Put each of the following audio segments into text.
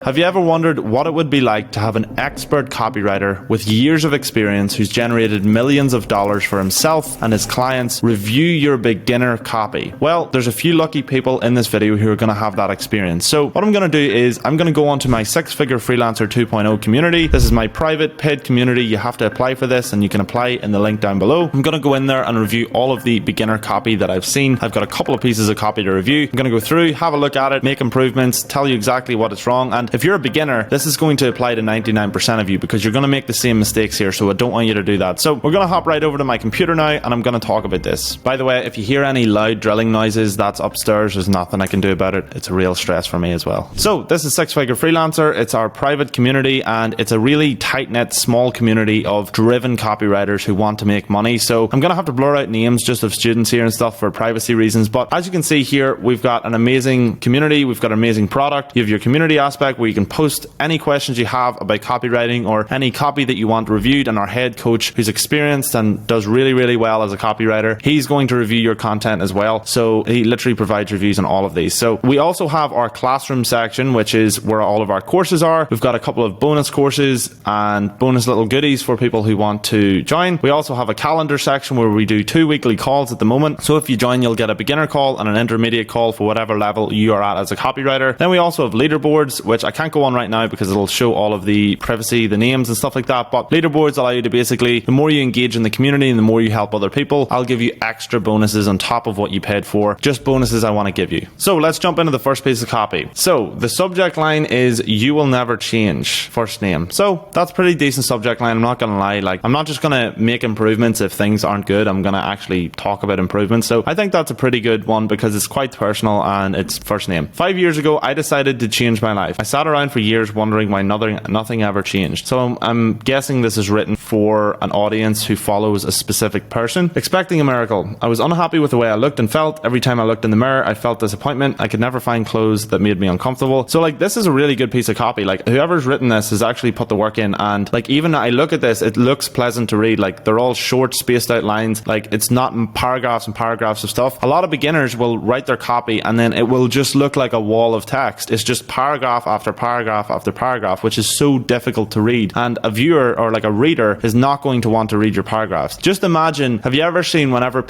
Have you ever wondered what it would be like to have an expert copywriter with years of experience who's generated millions of dollars for himself and his clients review your beginner copy? Well, there's a few lucky people in this video who are going to have that experience. So what I'm going to do is I'm going to go onto my 6-Figure Freelancer 2.0 community. This is my private paid community. You have to apply for this and you can apply in the link down below. I'm going to go in there and review all of the beginner copy that I've seen. I've got a couple of pieces of copy to review. I'm going to go through, have a look at it, make improvements, tell you exactly what is wrong. And if you're a beginner, this is going to apply to 99% of you because you're going to make the same mistakes here, so I don't want you to do that. So we're going to hop right over to my computer now and I'm going to talk about this. By the way, if you hear any loud drilling noises, that's upstairs. There's nothing I can do about it. It's a real stress for me as well. So this is 6-Figure Freelancer. It's our private community and it's a really tight-knit, small community of driven copywriters who want to make money. So I'm going to have to blur out names just of students here and stuff for privacy reasons. But as you can see here, we've got an amazing community. We've got an amazing product. You have your community aspect where you can post any questions you have about copywriting or any copy that you want reviewed, and our head coach who's experienced and does really well as a copywriter, he's going to review your content as well. So he literally provides reviews on all of these. So we also have our classroom section, which is where all of our courses are. We've got a couple of bonus courses and bonus little goodies for people who want to join. We also have a calendar section where we do 2 weekly calls at the moment. So if you join, you'll get a beginner call and an intermediate call for whatever level you are at as a copywriter. Then we also have leaderboards, which I can't go on right now because it'll show all of the privacy, the names and stuff like that. But leaderboards allow you to basically, the more you engage in the community and the more you help other people, I'll give you extra bonuses on top of what you paid for. Just bonuses I want to give you. So let's jump into the first piece of copy. So the subject line is "You will never change," first name. So that's pretty decent subject line. I'm not going to lie. Like, I'm not just going to make improvements if things aren't good. I'm going to actually talk about improvements. So I think that's a pretty good one because it's quite personal and it's first name. 5 years ago, I decided to change my life. I sat around for years wondering why nothing ever changed. So I'm guessing this is written for an audience who follows a specific person. Expecting a miracle. I was unhappy with the way I looked and felt. Every time I looked in the mirror, I felt disappointment. I could never find clothes that made me uncomfortable. So like, this is a really good piece of copy. Like, whoever's written this has actually put the work in, and like, even I look at this, it looks pleasant to read. Like, they're all short, spaced out lines. Like, it's not paragraphs and paragraphs of stuff. A lot of beginners will write their copy and then it will just look like a wall of text. It's just paragraph after paragraph after paragraph, which is so difficult to read, and a viewer or like a reader is not going to want to read your paragraphs. Just imagine, have you ever seen whenever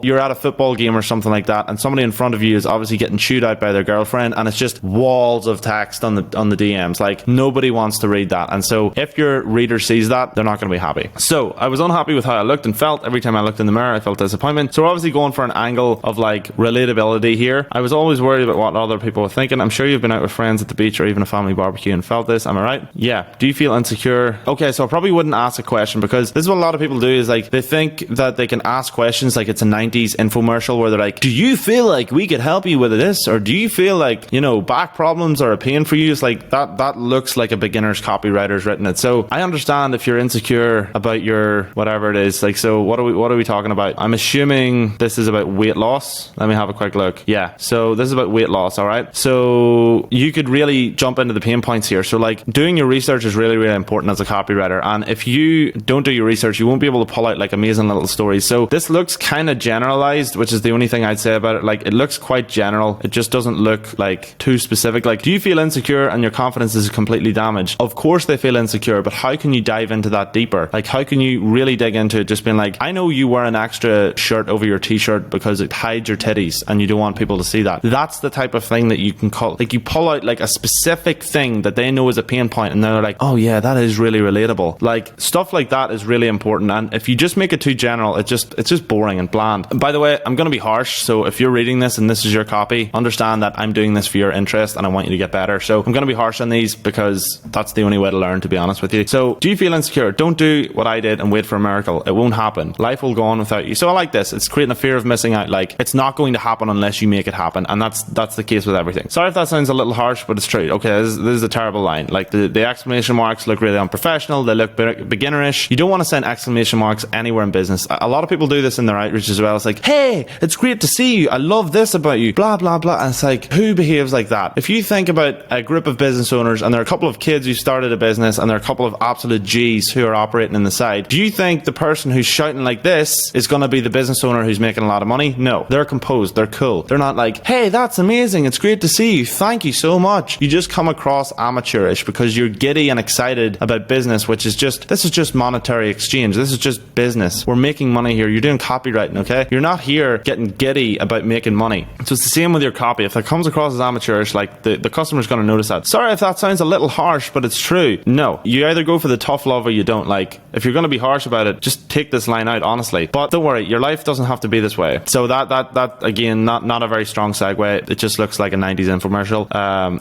you're at a football game or something like that and somebody in front of you is obviously getting chewed out by their girlfriend and it's just walls of text on the DMs? Like, nobody wants to read that. And so if your reader sees that, they're not going to be happy. So I was unhappy with how I looked and felt. Every time I looked in the mirror, I felt disappointment. So we're obviously going for an angle of like relatability here. I was always worried about what other people were thinking. I'm sure you've been out with friends at the beach or even a family barbecue and felt this. Am I right? Yeah. Do you feel insecure? Okay, so I probably wouldn't ask a question because this is what a lot of people do, is like they think that they can ask questions like it's a 90s infomercial where they're like, do you feel like we could help you with this? Or do you feel like, you know, back problems are a pain for you? It's like that looks like a beginner's copywriter's written it. So I understand if you're insecure about your whatever it is. Like, so what are we talking about? I'm assuming this is about weight loss. Let me have a quick look. Yeah, so this is about weight loss. All right, so you could really jump into the pain points here. So like, doing your research is really important as a copywriter, and if you don't do your research, you won't be able to pull out like amazing little stories. So this looks kind of generalized, which is the only thing I'd say about it. Like, it looks quite general. It just doesn't look like too specific. Like, do you feel insecure and your confidence is completely damaged? Of course they feel insecure, but how can you dive into that deeper? Like, how can you really dig into it? Just being like, I know you wear an extra shirt over your t-shirt because it hides your titties and you don't want people to see that. That's the type of thing that you can call, like, you pull out like a specific thing that they know is a pain point and they're like, oh yeah, that is really relatable. Like, stuff like that is really important. And if you just make it too general, it's just boring and bland. And by the way, I'm going to be harsh. So if you're reading this and this is your copy, understand that I'm doing this for your interest and I want you to get better. So I'm going to be harsh on these because that's the only way to learn, to be honest with you. So do you feel insecure? Don't do what I did and wait for a miracle. It won't happen. Life will go on without you. So I like this. It's creating a fear of missing out. Like, it's not going to happen unless you make it happen. And that's the case with everything. Sorry if that sounds a little harsh, but it's true. Okay, this is a terrible line. Like, the exclamation marks look really unprofessional. They look beginnerish. You don't want to send exclamation marks anywhere in business. A lot of people do this in their outreach as well. It's like, hey, it's great to see you. I love this about you. Blah, blah, blah. And it's like, who behaves like that? If you think about a group of business owners and there are a couple of kids who started a business and there are a couple of absolute G's who are operating in the side, do you think the person who's shouting like this is going to be the business owner who's making a lot of money? No. They're composed. They're cool. They're not like, hey, that's amazing. It's great to see you. Thank you so much. You just come across amateurish because you're giddy and excited about business, this is just monetary exchange. This is just business. We're making money here. You're doing copywriting, okay? You're not here getting giddy about making money. So it's the same with your copy. If that comes across as amateurish, like the customer's going to notice that. Sorry if that sounds a little harsh, but it's true. No, you either go for the tough love or you don't. Like, if you're going to be harsh about it, just take this line out, honestly. But don't worry, your life doesn't have to be this way. So that again, not a very strong segue. It just looks like a 90s infomercial.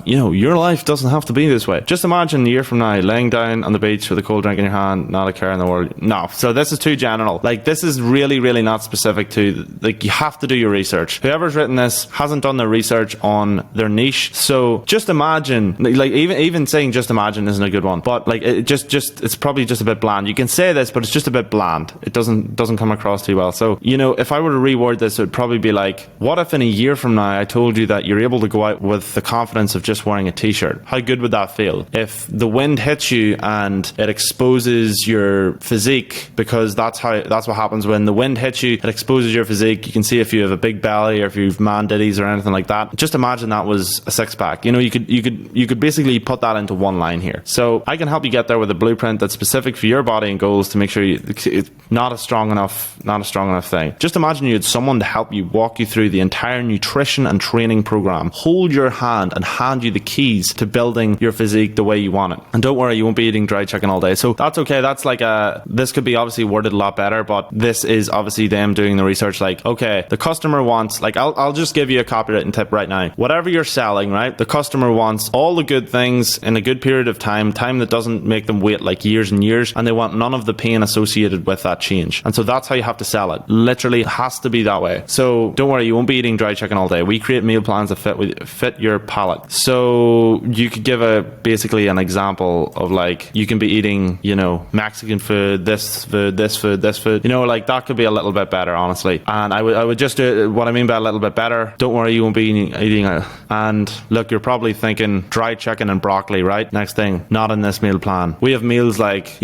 Your life doesn't have to be this way. Just imagine a year from now, laying down on the beach with a cold drink in your hand, not a care in the world. No. So this is too general. Like, this is really, really not specific to, like, you have to do your research. Whoever's written this hasn't done their research on their niche. So just imagine, like, even saying just imagine isn't a good one, but like, it's probably just a bit bland. You can say this, but it's just a bit bland. It doesn't come across too well. So, if I were to reword this, it would probably be like, what if in a year from now I told you that you're able to go out with the confidence of just wearing a t-shirt? How good would that feel? If the wind hits you and it exposes your physique, because that's what happens when the wind hits you, it exposes your physique. You can see if you have a big belly or if you've man ditties or anything like that. Just imagine that was a six-pack. You could basically put that into one line here. So I can help you get there with a blueprint that's specific for your body and goals to make sure it's not a strong enough thing. Just imagine you had someone to help you walk you through the entire nutrition and training program, hold your hand and hand you the keys to building your physique the way you want it. And don't worry, you won't be eating dry chicken all day. So that's okay. That's like this could be obviously worded a lot better, but this is obviously them doing the research. Like, okay, the customer wants, like, I'll just give you a copywriting tip right now. Whatever you're selling, right? The customer wants all the good things in a good period of time that doesn't make them wait like years and years, and they want none of the pain associated with that change. And so that's how you have to sell it. Literally, it has to be that way. So don't worry, you won't be eating dry chicken all day. We create meal plans that fit your palate. So you could give basically an example of, like, you can be eating, Mexican food, this food, like that could be a little bit better, honestly. And I would just do it. What I mean by a little bit better, don't worry, you won't be eating it. And look, you're probably thinking dry chicken and broccoli, right? Next thing, not in this meal plan. We have meals like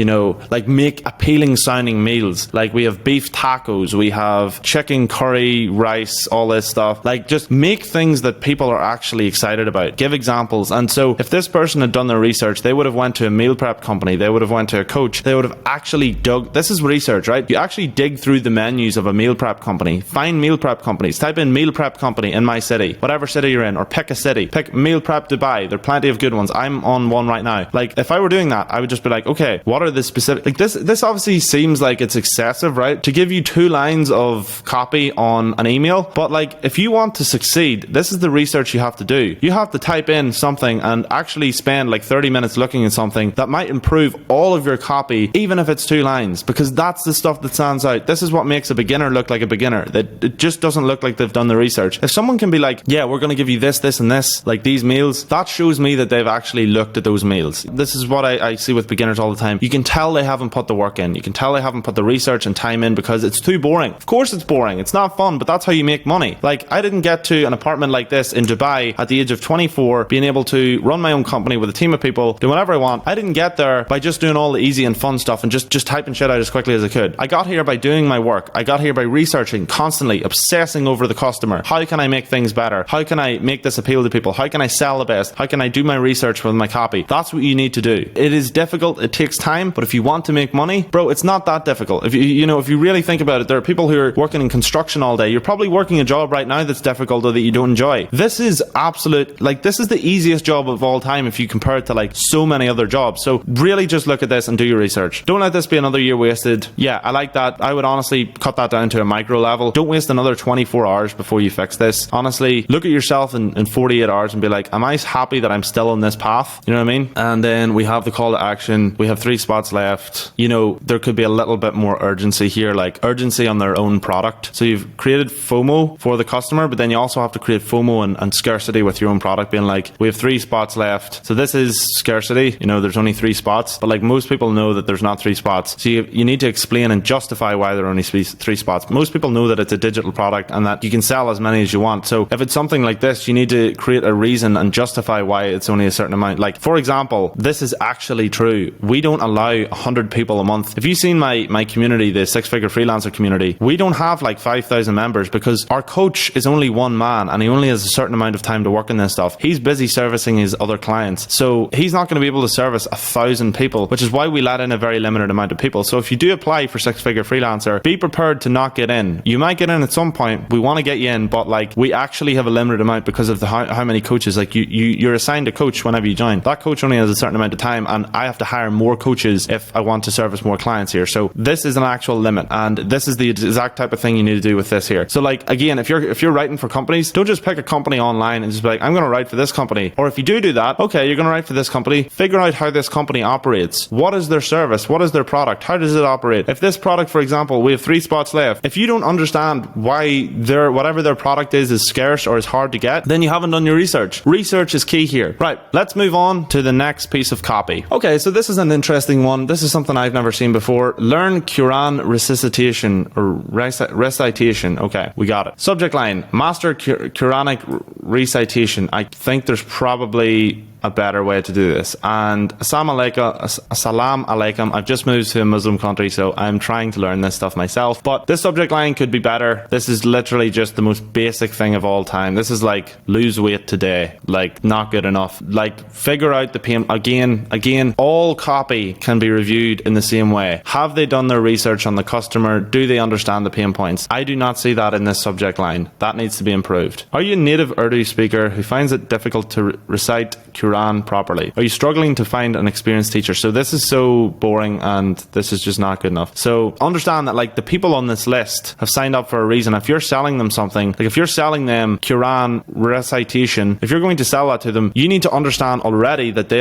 make appealing sounding meals. Like, we have beef tacos, we have chicken curry, rice, all this stuff. Like, just make things that people are actually excited about. Give examples. And so if this person had done their research, they would have went to a meal prep company, they would have went to a coach, they would have actually dug. This is research, right? You actually dig through the menus of a meal prep company, find meal prep companies, type in meal prep company in my city, whatever city you're in, or pick a city, pick meal prep Dubai. There are plenty of good ones. I'm on one right now. Like, if I were doing that, I would just be like, okay, what are the specific, like, this obviously seems like it's excessive, right? To give you 2 lines of copy on an email, but like, if you want to succeed, this is the research you have to do. You have to type in something and actually spend like 30 minutes looking at something that might improve all of your copy, even if it's 2 lines, because that's the stuff that stands out. This is what makes a beginner look like a beginner. That it just doesn't look like they've done the research. If someone can be like, yeah, we're going to give you this, and this, like these meals, that shows me that they've actually looked at those meals. This is what I see with beginners all the time. You can tell they haven't put the work in. You can tell they haven't put the research and time in because it's too boring. Of course it's boring. It's not fun, but that's how you make money. Like, I didn't get to an apartment like this in Dubai at the age of 24, being able to run my own company with a team of people, do whatever I want. I didn't get there by just doing all the easy and fun stuff and just typing shit out as quickly as I could. I got here by doing my work. I got here by researching, constantly obsessing over the customer. How can I make things better? How can I make this appeal to people? How can I sell the best? How can I do my research with my copy? That's what you need to do. It is difficult. It takes time, but if you want to make money, bro, it's not that difficult. If you really think about it, there are people who are working in construction all day. You're probably working a job right now that's difficult or that you don't enjoy. This is this is the easiest job of all time if you compare it to like so many other jobs. So really just look at this and do your research. Don't let this be another year wasted. Yeah, I like that. I would honestly cut that down to a micro level. Don't waste another 24 hours before you fix this. Honestly, look at yourself in 48 hours and be like, am I happy that I'm still on this path? You know what I mean? And then we have the call to action. We have 3 spots left. There could be a little bit more urgency here, like urgency on their own product. So you've created FOMO for the customer, but then you also have to create FOMO and scarcity with your own product, being like, we have 3 spots left. So this is scarcity. There's only 3 spots, but like most people know that there's not 3 spots. So you need to explain and justify why there are only 3 spots. Most people know that it's a digital product and that you can sell as many as you want. So if it's something like this, you need to create a reason and justify why it's only a certain amount. Like, for example, this is actually true. We don't allow 100 people a month. If you've seen my community, the 6-figure freelancer community, we don't have like 5,000 members because our coach is only one man and he only has a certain amount of time to work on this stuff. He's busy servicing servicing his other clients. So he's not going to be able to service 1,000 people, which is why we let in a very limited amount of people. So if you do apply for six-figure freelancer, be prepared to not get in. You might get in at some point. We want to get you in, but like we actually have a limited amount because of how many coaches. Like you're assigned a coach whenever you join. That coach only has a certain amount of time, and I have to hire more coaches if I want to service more clients here. So this is an actual limit, and this is the exact type of thing you need to do with this here. So like again, if you're writing for companies, don't just pick a company online and just be like, I'm going to write for this company. Or if you do that, okay, you're going to write for this company. Figure out how this company operates. What is their service? What is their product? How does it operate? If this product, for example, we have 3 spots left. If you don't understand why whatever their product is scarce or is hard to get, then you haven't done your research. Research is key here. Right, let's move on to the next piece of copy. Okay, so this is an interesting one. This is something I've never seen before. Learn Quran recitation or recitation. Okay, we got it. Subject line, master Quranic recitation. I think there's probably a better way to do this. And assalamu alaikum. I've just moved to a Muslim country, so I'm trying to learn this stuff myself. But this subject line could be better. This is literally just the most basic thing of all time. This is like lose weight today. Like not good enough. Like figure out the pain. Again, all copy can be reviewed in the same way. Have they done their research on the customer? Do they understand the pain points? I do not see that in this subject line. That needs to be improved. Are you a native Urdu speaker who finds it difficult to recite Quran properly? Are you struggling to find an experienced teacher? So this is so boring and this is just not good enough. So understand that like the people on this list have signed up for a reason. If you're selling them something, like if you're selling them Quran recitation, if you're going to sell that to them, you need to understand already that they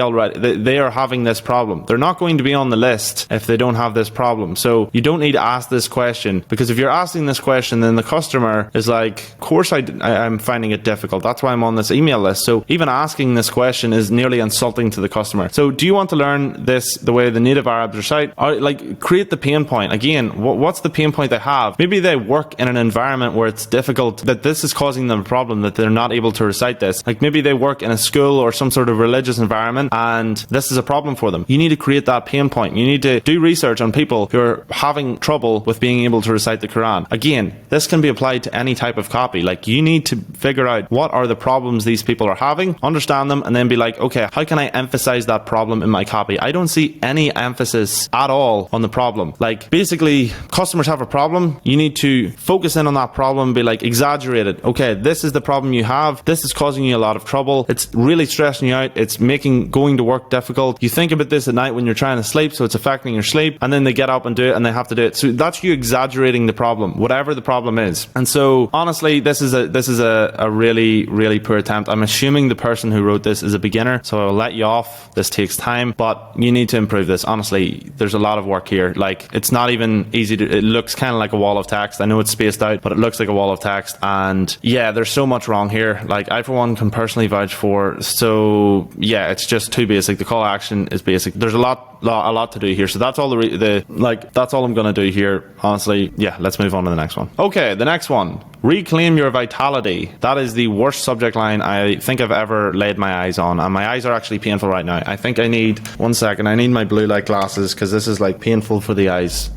are having this problem. They're not going to be on the list if they don't have this problem. So you don't need to ask this question, because if you're asking this question, then the customer is like, of course I'm finding it difficult. That's why I'm on this email list. So even asking this question is nearly insulting to the customer. So do you want to learn this the way the native Arabs recite? Or like create the pain point. Again, what's the pain point they have? Maybe they work in an environment where it's difficult, that this is causing them a problem, that they're not able to recite this. Like maybe they work in a school or some sort of religious environment and this is a problem for them. You need to create that pain point. You need to do research on people who are having trouble with being able to recite the Quran. Again, this can be applied to any type of copy. Like you need to figure out what are the problems these people are having, understand them, and then be like, okay, how can I emphasize that problem in my copy? I don't see any emphasis at all on the problem. Like basically, customers have a problem. You need to focus in on that problem, be like, exaggerate it. Okay, this is the problem you have. This is causing you a lot of trouble. It's really stressing you out. It's making going to work difficult. You think about this at night when you're trying to sleep, so it's affecting your sleep, and then they get up and do it and they have to do it. So that's you exaggerating the problem, whatever the problem is. And so honestly, this is a really, really poor attempt. I'm assuming the person who wrote this is a beginner, so I'll let you off. This takes time, but you need to improve this. Honestly, there's a lot of work here. Like it's not even easy to, it looks kind of like a wall of text. I know it's spaced out, but it looks like a wall of text. And yeah, there's so much wrong here. Like I for one can personally vouch for. So yeah, it's just too basic. The call to action is basic. There's a lot to do here. So that's all that's all I'm going to do here. Honestly, yeah, let's move on to the next one. Okay, the next one. Reclaim your vitality. That is the worst subject line I think I've ever laid my eyes on, and my eyes are actually painful right now. I think I need, one second, I need my blue light glasses because this is like painful for the eyes.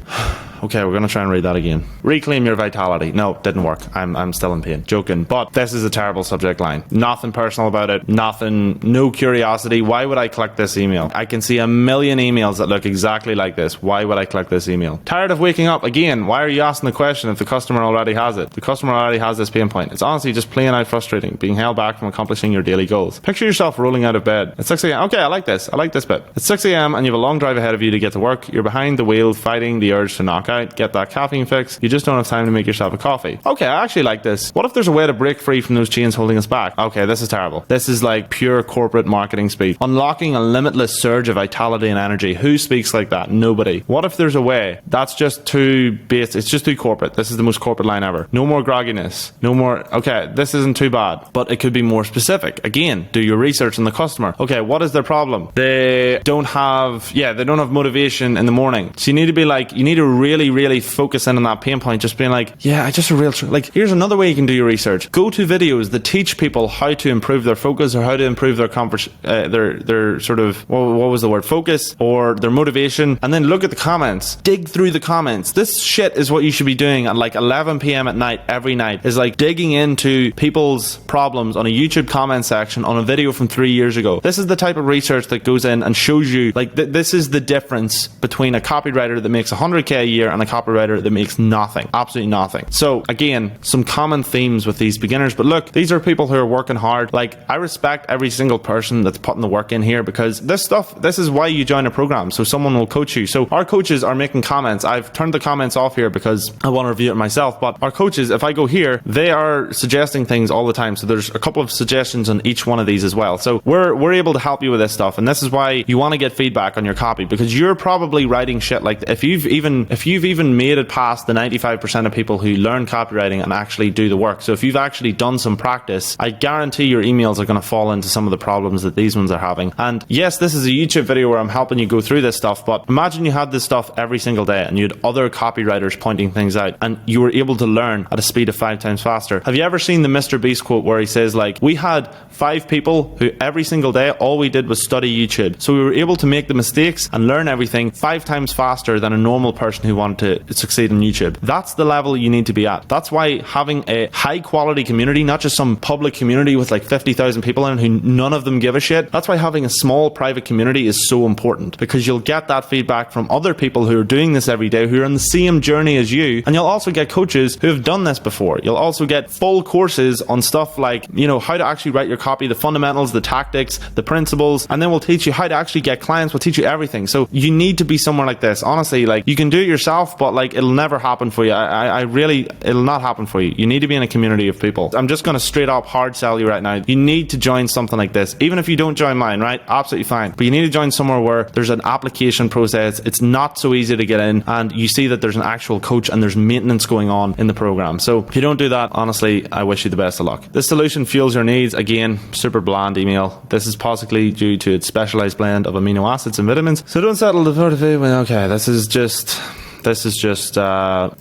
Okay, we're going to try and read that again. Reclaim your vitality. No, didn't work. I'm still in pain. Joking. But this is a terrible subject line. Nothing personal about it. Nothing. No curiosity. Why would I click this email? I can see a million emails that look exactly like this. Why would I click this email? Tired of waking up? Again, why are you asking the question if the customer already has it? The customer already has this pain point. It's honestly just plain out frustrating, being held back from accomplishing your daily goals. Picture yourself rolling out of bed at 6 a.m. Okay, I like this. I like this bit. It's 6 a.m. and you have a long drive ahead of you to get to work. You're behind the wheel, fighting the urge to knock out. Get that caffeine fix. You just don't have time to make yourself a coffee. Okay, I actually like this. What if there's a way to break free from those chains holding us back? Okay, this is terrible. This is like pure corporate marketing speak. Unlocking a limitless surge of vitality and energy. Who speaks like that? Nobody. What if there's a way? That's just too base. It's just too corporate. This is the most corporate line ever. No more grogginess. No more. Okay, this isn't too bad, but it could be more specific. Again, do your research on the customer. Okay, what is their problem? They don't have motivation in the morning. So you need to be like, you need to really, really focus in on that pain point, just being like, yeah, I just a real, like, here's another way you can do your research. Go to videos that teach people how to improve their focus or how to improve their their sort of, what was the word, focus or their motivation, and then look at the comments. Dig through the comments. This shit is what you should be doing at like 11 p.m. at night every night, is like digging into people's problems on a YouTube comment section on a video from 3 years ago. This is the type of research that goes in and shows you, like, this is the difference between a copywriter that makes 100k a year and a copywriter that makes nothing, absolutely nothing. So again, some common themes with these beginners, but look, these are people who are working hard. Like, I respect every single person that's putting the work in here, because this is why you join a program, so someone will coach you. So our coaches are making comments. I've turned the comments off here because I want to review it myself, but our coaches, if I go here, they are suggesting things all the time. So there's a couple of suggestions on each one of these as well. So we're able to help you with this stuff, and this is why you want to get feedback on your copy, because you're probably writing shit like, if you've even made it past the 95% of people who learn copywriting and actually do the work. So if you've actually done some practice, I guarantee your emails are going to fall into some of the problems that these ones are having. And yes, this is a YouTube video where I'm helping you go through this stuff, but imagine you had this stuff every single day and you had other copywriters pointing things out, and you were able to learn at a speed of 5 times faster. Have you ever seen the Mr. Beast quote where he says, like, we had 5 people who every single day all we did was study YouTube, so we were able to make the mistakes and learn everything 5 times faster than a normal person who wanted to succeed on YouTube. That's the level you need to be at. That's why having a high quality community, not just some public community with like 50,000 people in it who none of them give a shit, that's why having a small private community is so important, because you'll get that feedback from other people who are doing this every day, who are on the same journey as you, and you'll also get coaches who have done this before. You'll also get full courses on stuff like, you know, how to actually write your copy, the fundamentals, the tactics, the principles, and then we'll teach you how to actually get clients. We'll teach you everything. So you need to be somewhere like this. Honestly, like, you can do it yourself, but like, it'll never happen for you. I really, it'll not happen for you. You need to be in a community of people. I'm just going to straight up hard sell you right now. You need to join something like this. Even if you don't join mine, right? Absolutely fine. But you need to join somewhere where there's an application process. It's not so easy to get in, and you see that there's an actual coach and there's maintenance going on in the program. So if you don't do that, honestly, I wish you the best of luck. This solution fuels your needs. Again, super bland email. This is possibly due to its specialized blend of amino acids and vitamins. So don't settle for the food. Okay, this is just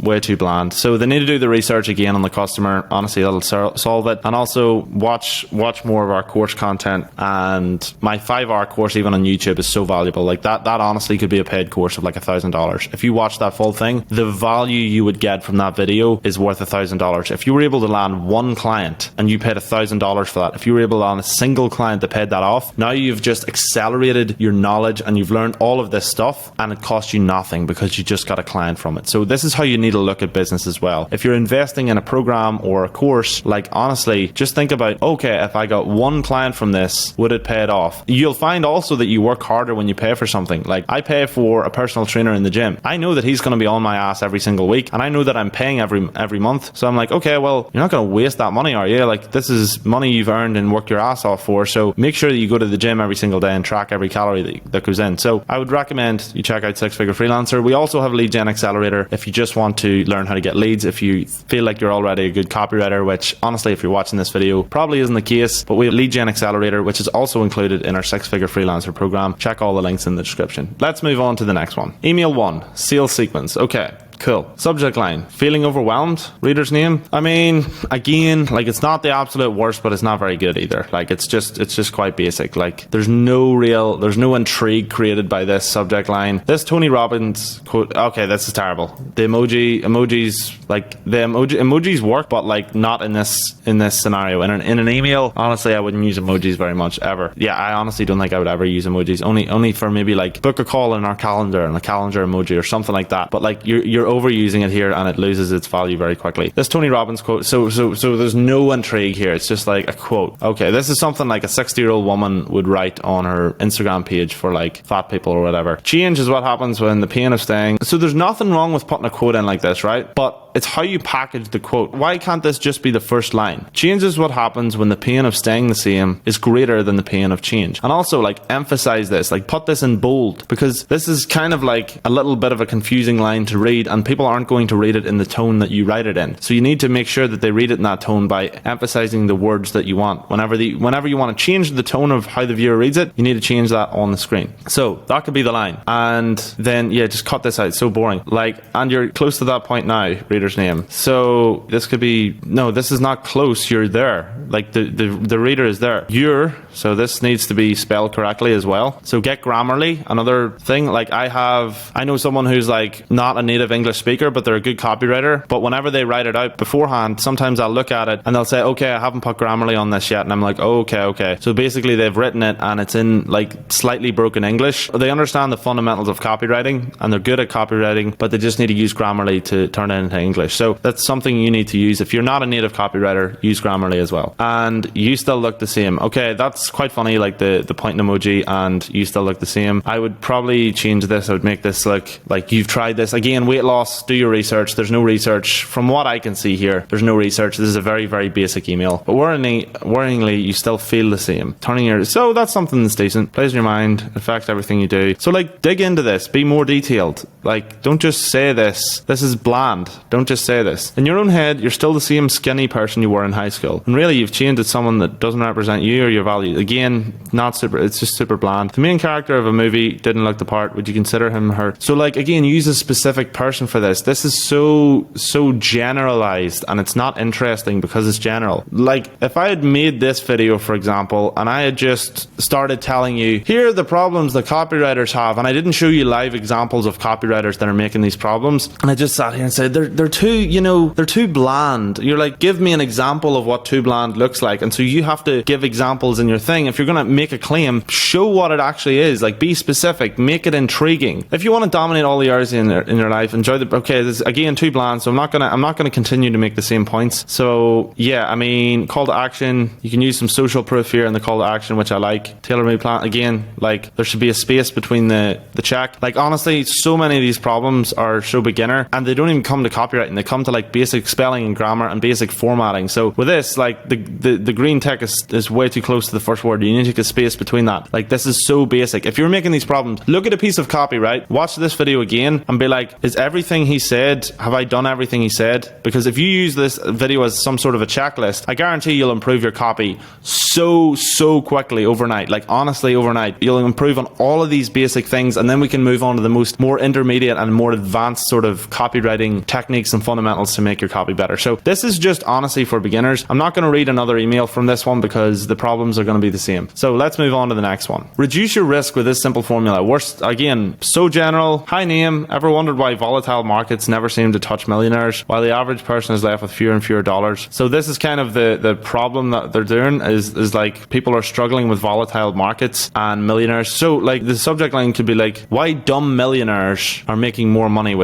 way too bland. So they need to do the research again on the customer. Honestly, that'll solve it. And also watch more of our course content. And my 5-hour course, even on YouTube, is so valuable. Like that honestly could be a paid course of like $1,000. If you watch that full thing, the value you would get from that video is worth $1,000. If you were able to land one client and you paid $1,000 for that, if you were able to land a single client that paid that off, now you've just accelerated your knowledge and you've learned all of this stuff, and it cost you nothing because you just got a client from it. So this is how you need to look at business as well. If you're investing in a program or a course, like, honestly, just think about, okay, if I got one client from this, would it pay it off? You'll find also that you work harder when you pay for something. Like, I pay for a personal trainer in the gym. I know that he's going to be on my ass every single week, and I know that I'm paying every month. So I'm like, okay, well, you're not going to waste that money, are you? Like, this is money you've earned and worked your ass off for. So make sure that you go to the gym every single day and track every calorie that goes in. So I would recommend you check out Six Figure Freelancer. We also have Lead Gen Accelerator if you just want to learn how to get leads. If you feel like you're already a good copywriter, which honestly, if you're watching this video, probably isn't the case, but we have Lead Gen Accelerator, which is also included in our 6-figure freelancer program. Check all the links in the description. Let's move on to the next one. Email 1, sales sequence. Okay. Cool. Subject line, feeling overwhelmed? Reader's name? I mean, again, like, it's not the absolute worst, but it's not very good either. Like, it's just quite basic. Like, there's no intrigue created by this subject line. This Tony Robbins quote, okay, this is terrible. The emojis, like, the emojis work, but like, not in this scenario. In an email, honestly, I wouldn't use emojis very much ever. Yeah, I honestly don't think I would ever use emojis. Only for maybe like book a call in our calendar and a calendar emoji or something like that. But like, you're overusing it here and it loses its value very quickly. This Tony Robbins quote, so there's no intrigue here. It's just like a quote. Okay, this is something like a 60-year-old woman would write on her Instagram page for like fat people or whatever. Change is what happens when the pain of staying. So there's nothing wrong with putting a quote in like this, right? But it's how you package the quote. Why can't this just be the first line? Change is what happens when the pain of staying the same is greater than the pain of change. And also, like, emphasize this, like, put this in bold, because this is kind of like a little bit of a confusing line to read, and people aren't going to read it in the tone that you write it in. So you need to make sure that they read it in that tone by emphasizing the words that you want. Whenever you want to change the tone of how the viewer reads it, you need to change that on the screen. So that could be the line. And then, yeah, just cut this out. It's so boring. Like, and you're close to that point now, reader's name. So this could be, no, this is not close. You're there. Like, the reader is there. So this needs to be spelled correctly as well. So get Grammarly. Another thing, like, I know someone who's like not a native English speaker, but they're a good copywriter. But whenever they write it out beforehand, sometimes I'll look at it and they'll say, okay, I haven't put Grammarly on this yet. And I'm like, oh, okay. So basically they've written it and it's in like slightly broken English. They understand the fundamentals of copywriting and they're good at copywriting, but they just need to use Grammarly to turn it into English. So that's something you need to use. If you're not a native copywriter, use Grammarly as well. And you still look the same. Okay, that's quite funny, like the pointing emoji and you still look the same. I would probably change this. I would make this look like you've tried this. Again, weight loss, do your research. There's no research. From what I can see here, there's no research. This is a very, very basic email. But worryingly, you still feel the same. So that's something that's decent. Plays in your mind, affects everything you do. So like, dig into this. Be more detailed. Like, don't just say this. This is bland. Don't just say this. In your own head, you're still the same skinny person you were in high school. And really, you've changed to someone that doesn't represent you or your values. Again, it's just super bland. The main character of a movie didn't look the part. Would you consider him or her? So like, again, use a specific person for this. This is so generalized and it's not interesting because it's general. Like, if I had made this video, for example, and I had just started telling you, here are the problems that copywriters have, and I didn't show you live examples of copywriters that are making these problems, and I just sat here and said, they're too bland. You're like, give me an example of what too bland looks like. And so you have to give examples in your thing. If you're going to make a claim, show what it actually is. Like, be specific, make it intriguing. If you want to dominate all the areas in your life, enjoy this is again too bland, so I'm not gonna continue to make the same points. So yeah, I mean, call to action, you can use some social proof here in the call to action, which I like. Tailor-made plan, again, like, there should be a space between the check. Like, honestly, so many of these problems are so beginner and they don't even come to copywriting. They come to like basic spelling and grammar and basic formatting. So with this, like, the green tick is way too close to the first word. You need to take a space between that. Like, this is so basic. If you're making these problems, look at a piece of copy, right? Watch this video again and be like, is everything he said, have I done everything he said? Because if you use this video as some sort of a checklist, I guarantee you'll improve your copy so quickly overnight. Like, honestly, overnight. You'll improve on all of these basic things, and then we can move on to the more intermediate and more advanced sort of copywriting techniques and fundamentals to make your copy better. So this is just honestly for beginners. I'm not going to read another email from this one because the problems are going to be the same. So let's move on to the next one. Reduce your risk with this simple formula. Worst, again, so general. Hi name, ever wondered why volatile markets never seem to touch millionaires while the average person is left with fewer and fewer dollars? So this is kind of the problem that they're doing is like, people are struggling with volatile markets and millionaires. So like, the subject line could be like, why dumb millionaires are making more money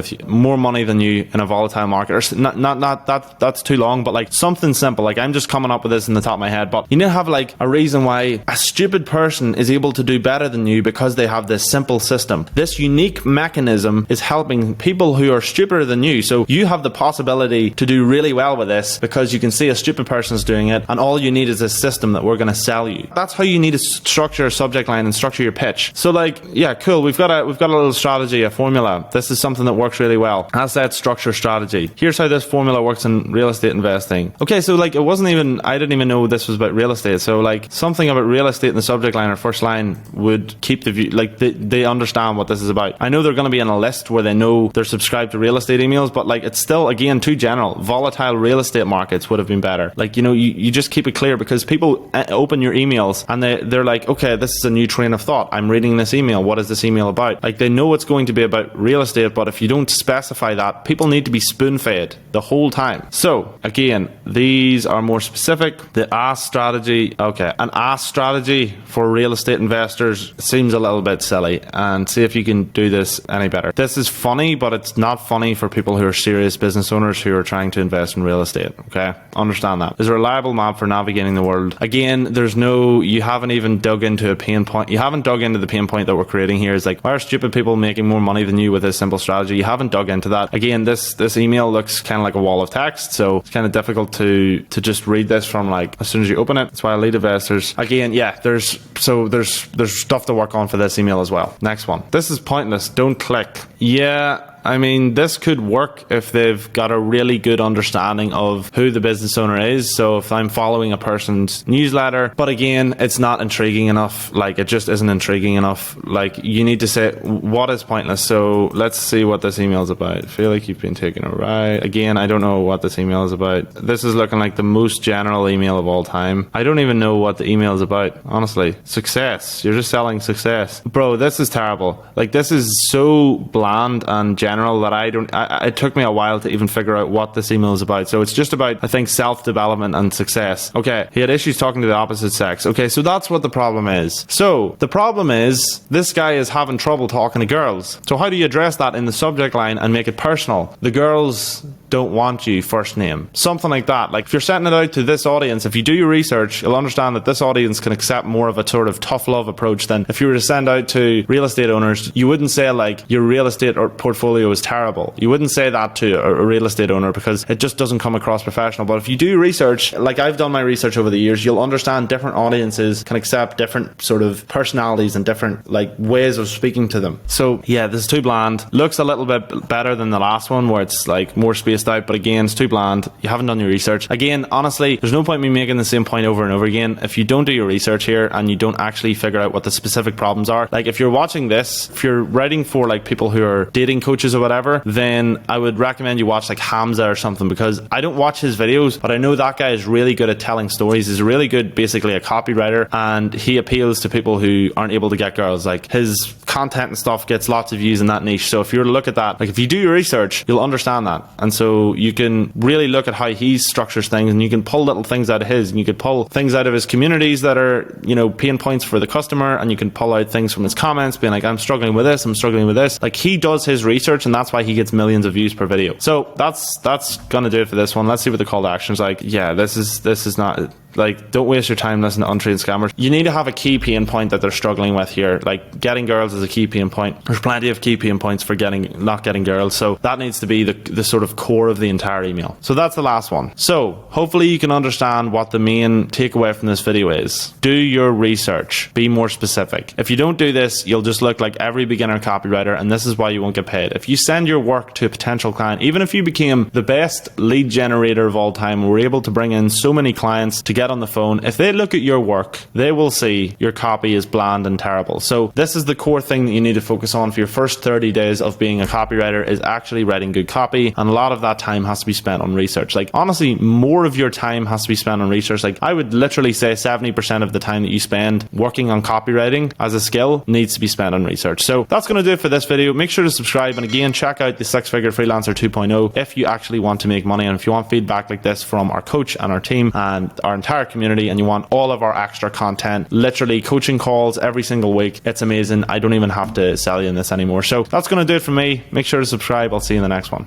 than you in a volatile market. Or not that's too long, but like something simple. Like, I'm just coming up with this in the top of my head, but you need to have like a reason why a stupid person is able to do better than you because they have this simple system. This unique mechanism is helping people who are stupider than you. So you have the possibility to do really well with this because you can see a stupid person is doing it, and all you need is a system that we're going to sell you. That's how you need to structure a subject line and structure your pitch. So like, yeah, cool. We've got a little strategy, a formula. This is something that works really well. Asset structure strategy. Here's how this formula works in real estate investing. Okay, so like, I didn't even know this was about real estate. So like, something about real estate in the subject line or first line would keep the view, like they understand what this is about. I know they're going to be in a list where they know they're subscribed to real estate emails, but like, it's still, again, too general. Volatile real estate markets would have been better. Like, you just keep it clear, because people open your emails and they're like, okay, this is a new train of thought. I'm reading this email. What is this email about? Like, they know it's going to be about real estate, but if you don't specify that, people need to be spoon-fed the whole time. So again, these are more specific. The ask strategy. Okay, an ask strategy for real estate investors seems a little bit silly, and see if you can do this any better. This is funny, but it's not funny for people who are serious business owners who are trying to invest in real estate. Okay, understand that. There's a reliable map for navigating the world. Again, you haven't even dug into a pain point. You haven't dug into the pain point that we're creating here. Is like, why are stupid people making more money than you with this simple strategy? You haven't dug into that. Again, this email looks kind of like a wall of text, so it's kind of difficult to just read this from like as soon as you open it. That's why lead investors. Again, yeah, there's stuff to work on for this email as well. Next one. This is pointless. Don't click. Yeah. I mean, this could work if they've got a really good understanding of who the business owner is. So if I'm following a person's newsletter, but again, it's not intriguing enough. Like, it just isn't intriguing enough. Like, you need to say, what is pointless? So let's see what this email is about. I feel like you've been taken a ride. Again, I don't know what this email is about. This is looking like the most general email of all time. I don't even know what the email is about, honestly. Success. You're just selling success. Bro, this is terrible. Like, this is so bland and general that it took me a while to even figure out what this email is about. So it's just about, I think, self-development and success. Okay, he had issues talking to the opposite sex. Okay, so that's what the problem is. So the problem is this guy is having trouble talking to girls. So how do you address that in the subject line and make it personal? The girls don't want you, first name. Something like that. Like, if you're sending it out to this audience, if you do your research, you'll understand that this audience can accept more of a sort of tough love approach than if you were to send out to real estate owners. You wouldn't say like your real estate or portfolio is terrible. You wouldn't say that to a real estate owner because it just doesn't come across professional. But if you do research, like I've done my research over the years, you'll understand different audiences can accept different sort of personalities and different like ways of speaking to them. So yeah, this is too bland. Looks a little bit better than the last one where it's like more spaced out, but again, it's too bland. You haven't done your research. Again, honestly, there's no point me making the same point over and over again if you don't do your research here and you don't actually figure out what the specific problems are. Like, if you're watching this, if you're writing for like people who are dating coaches or whatever, then I would recommend you watch like Hamza or something, because I don't watch his videos, but I know that guy is really good at telling stories. He's really good, basically a copywriter, and he appeals to people who aren't able to get girls. Like, his content and stuff gets lots of views in that niche. So if you were to look at that, like if you do your research, you'll understand that. And so you can really look at how he structures things, and you can pull little things out of his, and you could pull things out of his communities that are, you know, pain points for the customer, and you can pull out things from his comments being like, I'm struggling with this, I'm struggling with this. Like, he does his research, and that's why he gets millions of views per video. So that's gonna do it for this one. Let's see what the call to action is like. Yeah, this is not, like, don't waste your time listening to untrained scammers. You need to have a key pain point that they're struggling with here. Like, getting girls is a key pain point. There's plenty of key pain points for not getting girls. So that needs to be the sort of core of the entire email. So that's the last one. So hopefully you can understand what the main takeaway from this video is. Do your research. Be more specific. If you don't do this, you'll just look like every beginner copywriter, and this is why you won't get paid. If you send your work to a potential client, even if you became the best lead generator of all time, were able to bring in so many clients to get on the phone, if they look at your work, they will see your copy is bland and terrible. So this is the core thing that you need to focus on for your first 30 days of being a copywriter, is actually writing good copy. And a lot of that time has to be spent on research. Like, honestly, more of your time has to be spent on research. Like, I would literally say 70% of the time that you spend working on copywriting as a skill needs to be spent on research. So that's going to do it for this video. Make sure to subscribe, and again, check out the 6-Figure Freelancer 2.0 if you actually want to make money, and if you want feedback like this from our coach and our team and our entire community, and you want all of our extra content, literally coaching calls every single week. It's amazing. I don't even have to sell you in this anymore. So that's going to do it for me. Make sure to subscribe. I'll see you in the next one.